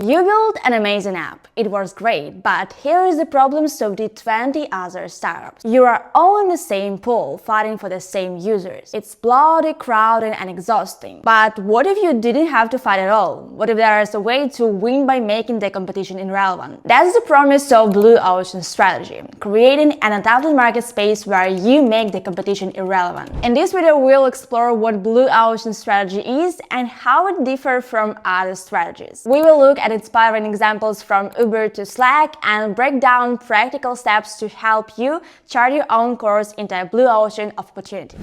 You built an amazing app. It was great, but here is the problem, so did 20 other startups. You are all in the same pool, fighting for the same users. It's bloody, crowded, and exhausting. But what if you didn't have to fight at all? What if there is a way to win by making the competition irrelevant? That's the promise of Blue Ocean strategy, creating an untapped market space where you make the competition irrelevant. In this video, we'll explore what Blue Ocean strategy is and how it differs from other strategies. We will look at inspiring examples from Uber to Slack and break down practical steps to help you chart your own course into a blue ocean of opportunity.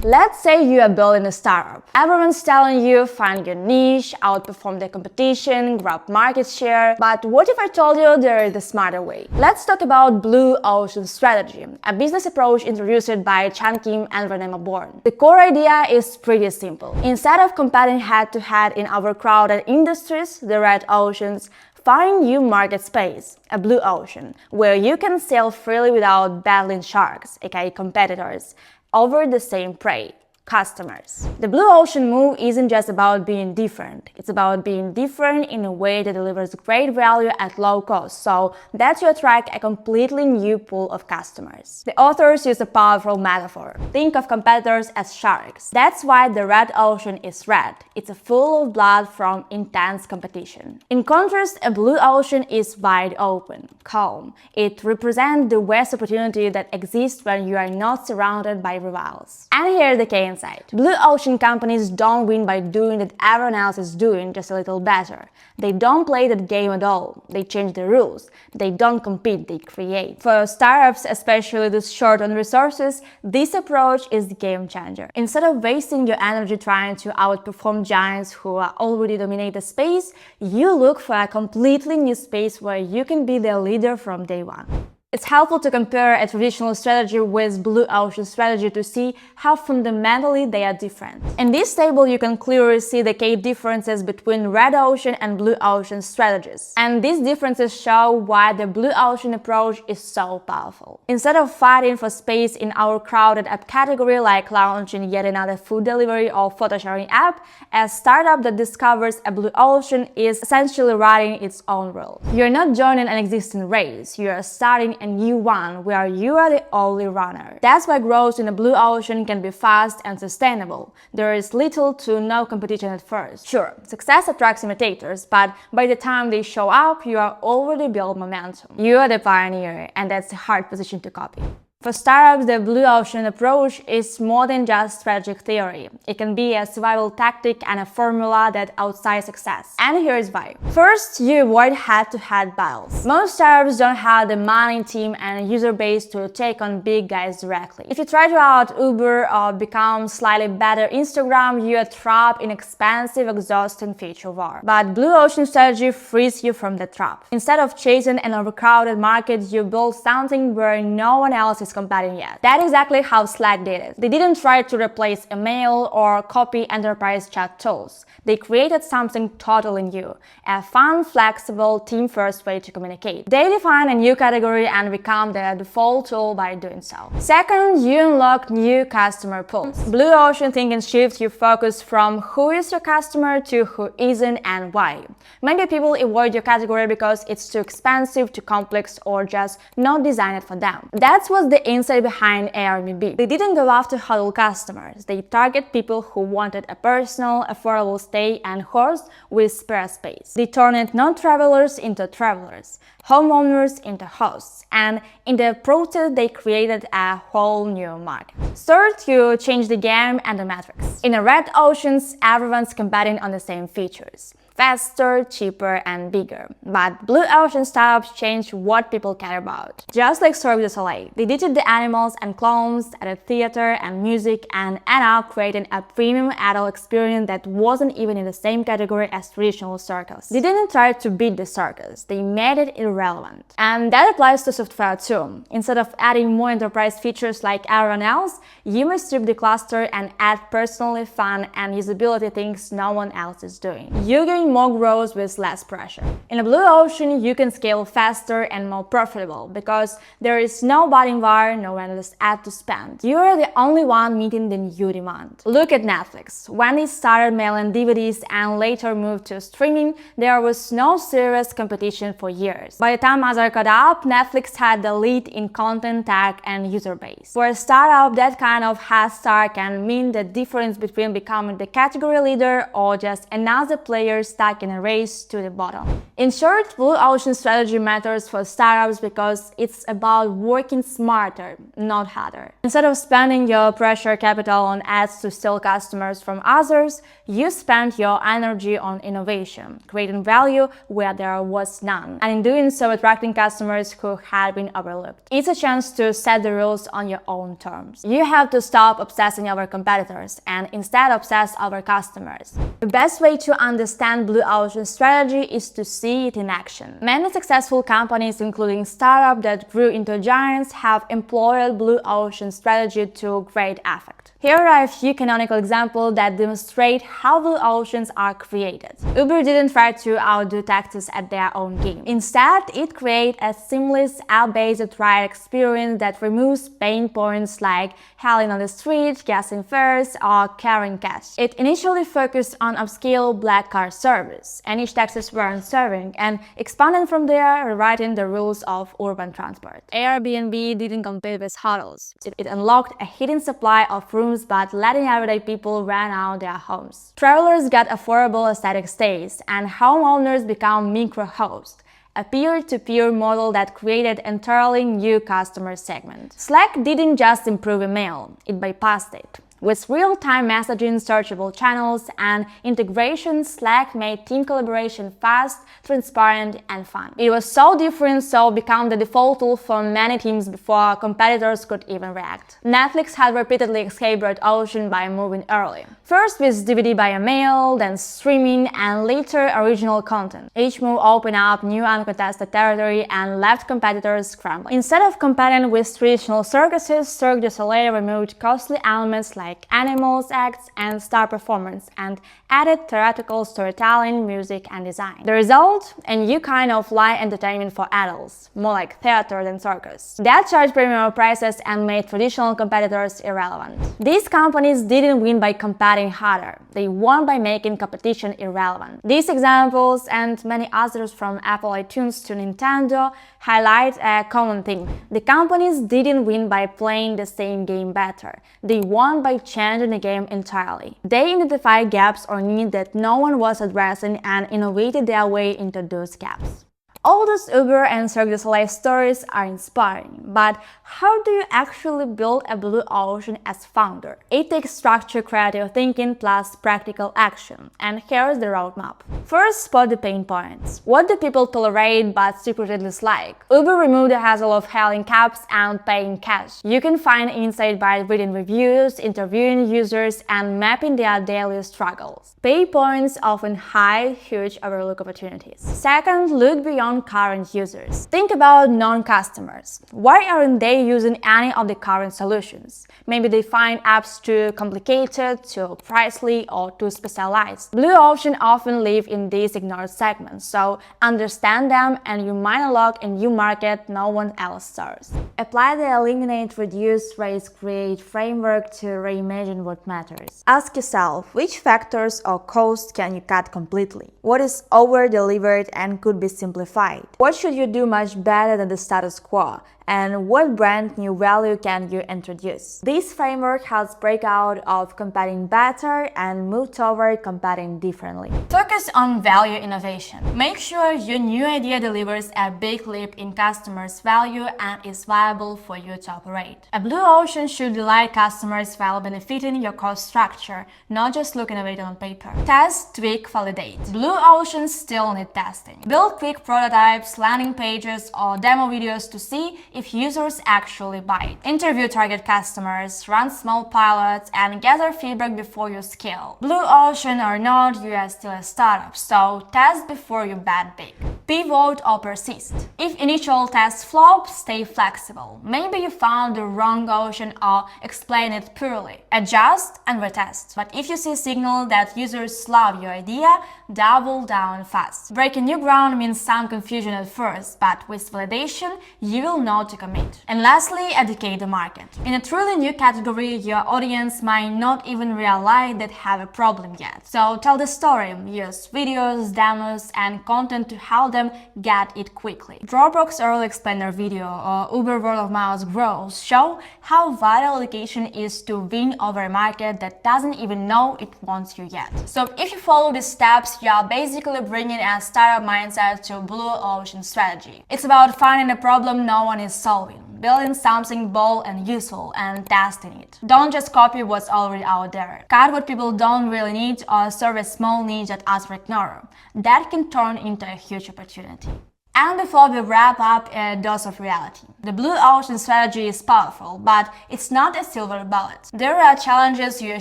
Let's say you are building a startup. Everyone's telling you find your niche, outperform the competition, grab market share. But what if I told you there is a smarter way? Let's talk about Blue Ocean strategy, a business approach introduced by Chan Kim and Renee Mabor. The core idea is pretty simple. Instead of competing head-to-head in overcrowded industries, the red oceans, find new market space, a blue ocean, where you can sail freely without battling sharks, aka competitors, over the same prey, customers. The blue ocean move isn't just about being different. It's about being different in a way that delivers great value at low cost, so that you attract a completely new pool of customers. The authors use a powerful metaphor. Think of competitors as sharks. That's why the red ocean is red. It's full of blood from intense competition. In contrast, a blue ocean is wide open, calm. It represents the best opportunity that exists when you are not surrounded by rivals. And here's the key insight. Blue ocean companies don't win by doing what everyone else is doing, just a little better. They don't play that game at all. They change the rules. They don't compete, they create. For startups, especially those short on resources, this approach is the game changer. Instead of wasting your energy trying to outperform giants who already dominate the space, you look for a completely new space where you can be the leader from day one. It's helpful to compare a traditional strategy with Blue Ocean strategy to see how fundamentally they are different. In this table, you can clearly see the key differences between Red Ocean and Blue Ocean strategies. And these differences show why the Blue Ocean approach is so powerful. Instead of fighting for space in our crowded app category like launching yet another food delivery or photo sharing app, a startup that discovers a Blue Ocean is essentially writing its own rules. You're not joining an existing race, you are starting a new one where you are the only runner. That's why growth in the blue ocean can be fast and sustainable. There is little to no competition at first. Sure, success attracts imitators, but by the time they show up, you are already built momentum. You are the pioneer, and that's a hard position to copy. For startups, the blue ocean approach is more than just strategic theory. It can be a survival tactic and a formula that outsides success. And here's why. First, you avoid head-to-head battles. Most startups don't have the money, team, and user base to take on big guys directly. If you try to out-Uber or become slightly better Instagram, you are trapped in expensive, exhausting feature war. But blue ocean strategy frees you from the trap. Instead of chasing an overcrowded market, you build something where no one else is competing yet. That's exactly how Slack did it. They didn't try to replace email or copy enterprise chat tools. They created something totally new, a fun, flexible, team-first way to communicate. They define a new category and become the default tool by doing so. Second, you unlock new customer pools. Blue ocean thinking shifts your focus from who is your customer to who isn't and why. Maybe people avoid your category because it's too expensive, too complex, or just not designed for them. That's what the insight behind Airbnb. They didn't go after huddle customers. They target people who wanted a personal, affordable stay and host with spare space. They turned non-travelers into travelers, homeowners into hosts, and in the process they created a whole new market. Third, you change the game and the metrics. In the red oceans, everyone's competing on the same features. Faster, cheaper, and bigger. But blue ocean startups change what people care about. Just like Cirque du Soleil, they ditched the animals and clowns, added theater and music, and ended up creating a premium adult experience that wasn't even in the same category as traditional circus. They didn't try to beat the circus, they made it irrelevant irrelevant. And that applies to software too. Instead of adding more enterprise features like everyone else, you must strip the cluster and add personally fun and usability things no one else is doing. You gain more growth with less pressure. In a blue ocean, you can scale faster and more profitable because there is no bottom bar, no endless ad to spend. You are the only one meeting the new demand. Look at Netflix. When it started mailing DVDs and later moved to streaming, there was no serious competition for years. By the time others caught up, Netflix had the lead in content, tech, and user base. For a startup, that kind of head start can mean the difference between becoming the category leader or just another player stuck in a race to the bottom. In short, blue ocean strategy matters for startups because it's about working smarter, not harder. Instead of spending your pressure capital on ads to steal customers from others, you spend your energy on innovation, creating value where there was none, and in doing so attracting customers who had been overlooked. It's a chance to set the rules on your own terms. You have to stop obsessing over competitors and instead obsess over customers. The best way to understand blue ocean strategy is to see it in action. Many successful companies, including startups that grew into giants, have employed blue ocean strategy to great effect. Here are a few canonical examples that demonstrate how blue oceans are created. Uber didn't try to outdo taxis at their own game. Instead, it created a seamless app-based ride experience that removes pain points like hailing on the street, guessing fares, or carrying cash. It initially focused on upscale black car service, and each taxis weren't serving, and expanded from there, rewriting the rules of urban transport. Airbnb didn't compete with hotels. It unlocked a hidden supply of rooms but letting everyday people rent out their homes. Travelers got affordable aesthetic stays, and homeowners become micro-hosts, a peer-to-peer model that created an entirely new customer segment. Slack didn't just improve email, it bypassed it. With real-time messaging, searchable channels, and integration, Slack made team collaboration fast, transparent, and fun. It was so different, so became the default tool for many teams before competitors could even react. Netflix had repeatedly escaped red ocean by moving early. First with DVD by mail, then streaming, and later original content. Each move opened up new uncontested territory and left competitors scrambling. Instead of competing with traditional circuses, Cirque du Soleil removed costly elements like animals, acts, and star performance, and added theatrical storytelling, music, and design. The result? A new kind of live entertainment for adults, more like theater than circus. That charged premium prices and made traditional competitors irrelevant. These companies didn't win by competing harder, they won by making competition irrelevant. These examples, and many others from Apple iTunes to Nintendo, highlight a common thing. The companies didn't win by playing the same game better, they won by changing the game entirely. They identified gaps or needs that no one was addressing and innovated their way into those gaps. All those Uber and Cirque du Soleil stories are inspiring, but how do you actually build a blue ocean as founder? It takes structured creative thinking plus practical action, and here's the roadmap. First, spot the pain points. What do people tolerate but secretly dislike? Uber removed the hassle of hailing cabs and paying cash. You can find insight by reading reviews, interviewing users, and mapping their daily struggles. Pain points often hide huge overlooked opportunities. Second, look beyond current users. Think about non-customers. Why aren't they using any of the current solutions? Maybe they find apps too complicated, too pricey, or too specialized. Blue ocean often live in these ignored segments, so understand them and you might unlock a new market no one else serves. Apply the eliminate, reduce, raise, create framework to reimagine what matters. Ask yourself, which factors or costs can you cut completely? What is over-delivered and could be simplified? What should you do much better than the status quo? And what brand new value can you introduce? This framework helps break out of competing better and move toward competing differently. Focus on value innovation. Make sure your new idea delivers a big leap in customers' value and is viable for you to operate. A blue ocean should delight customers while benefiting your cost structure, not just look innovative on paper. Test, tweak, validate. Blue oceans still need testing. Build quick prototypes, landing pages, or demo videos to see if users actually buy it. Interview target customers, run small pilots, and gather feedback before you scale. Blue ocean or not, you are still a startup, so test before you bet big. Pivot or persist. If initial tests flop, stay flexible. Maybe you found the wrong ocean or explain it poorly. Adjust and retest. But if you see a signal that users love your idea, double down fast. Breaking new ground means some confusion at first, but with validation, you will know to commit. And lastly, educate the market. In a truly new category, your audience might not even realize they have a problem yet. So tell the story, use videos, demos, and content to help them get it quickly. Dropbox early explainer video or Uber word of mouth growth show how vital education is to win over a market that doesn't even know it wants you yet. So if you follow these steps, you are basically bringing a startup mindset to blue ocean strategy. It's about finding a problem no one is solving, building something bold and useful, and testing it. Don't just copy what's already out there. Cut what people don't really need or serve a small niche that others ignore. That can turn into a huge opportunity. And before we wrap up, a dose of reality. The blue ocean strategy is powerful, but it's not a silver bullet. There are challenges you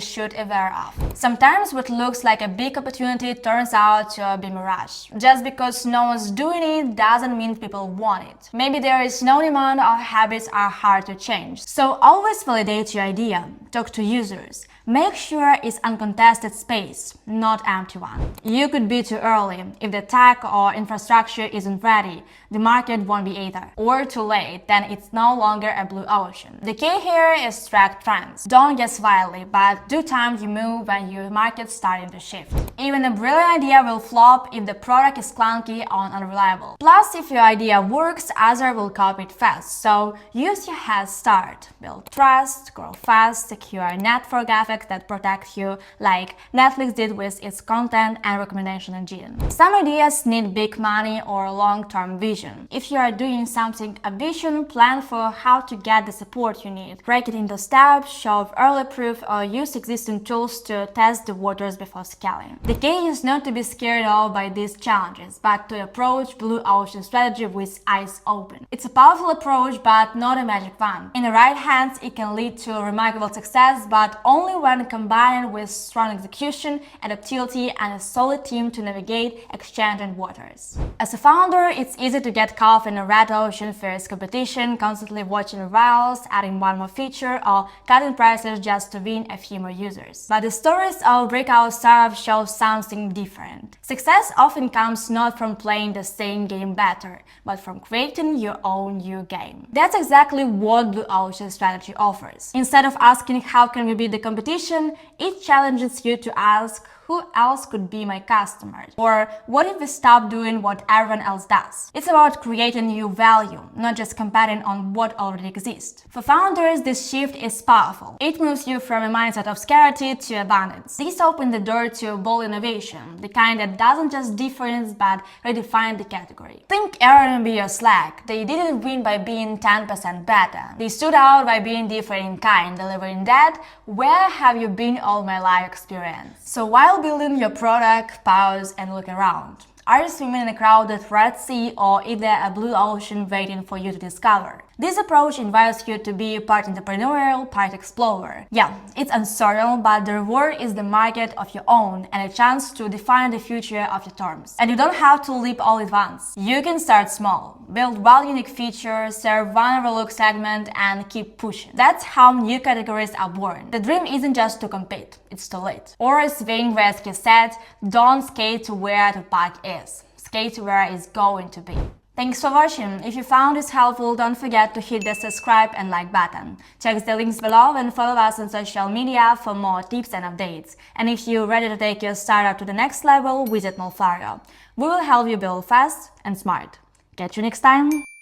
should be aware of. Sometimes what looks like a big opportunity turns out to be a mirage. Just because no one's doing it doesn't mean people want it. Maybe there is no demand or habits are hard to change. So always validate your idea. Talk to users. Make sure it's uncontested space, not empty one. You could be too early. If the tech or infrastructure isn't ready, the market won't be either. Or too late, then it's no longer a blue ocean. The key here is track trends. Don't guess wildly, but do time the move when your market's starting to shift. Even a brilliant idea will flop if the product is clunky or unreliable. Plus, if your idea works, others will copy it fast. So use your head start. Build trust, grow fast, secure a network effect that protects you, like Netflix did with its content and recommendation engine. Some ideas need big money or long-term vision. If you are doing something ambitious, plan for how to get the support you need. Break it into steps, show early proof, or use existing tools to test the waters before scaling. The key is not to be scared off by these challenges, but to approach blue ocean strategy with eyes open. It's a powerful approach, but not a magic wand. In the right hands, it can lead to remarkable success, but only when combined with strong execution, adaptability, and a solid team to navigate exchanged waters. As a founder, it's easy to get caught in a red ocean, fierce competition, constantly watching rivals, adding one more feature, or cutting prices just to win a few more users. But the stories of breakout startups show something different. Success often comes not from playing the same game better, but from creating your own new game. That's exactly what Blue Ocean strategy offers. Instead of asking how can we beat the competition, it challenges you to ask, who else could be my customers? Or what if we stop doing what everyone else does? It's about creating new value, not just competing on what already exists. For founders, this shift is powerful. It moves you from a mindset of scarcity to abundance. This opens the door to bold innovation, the kind that doesn't just difference but redefine the category. Think Airbnb or Slack. They didn't win by being 10% better. They stood out by being different in kind, delivering that "where have you been all my life" experience. So while building your product, pause and look around. Are you swimming in a crowded Red Sea, or is there a blue ocean waiting for you to discover? This approach invites you to be part entrepreneurial, part explorer. Yeah, it's uncertain, but the reward is the market of your own and a chance to define the future of your terms. And you don't have to leap all at once. You can start small, build one unique feature, serve one overlooked segment, and keep pushing. That's how new categories are born. The dream isn't just to compete, it's to lead. Or as Wayne Gretzky said, don't skate to where the puck is, skate to where it's going to be. Thanks for watching. If you found this helpful, don't forget to hit the subscribe and like button. Check the links below and follow us on social media for more tips and updates. And if you're ready to take your startup to the next level, visit molfar. We will help you build fast and smart. Catch you next time!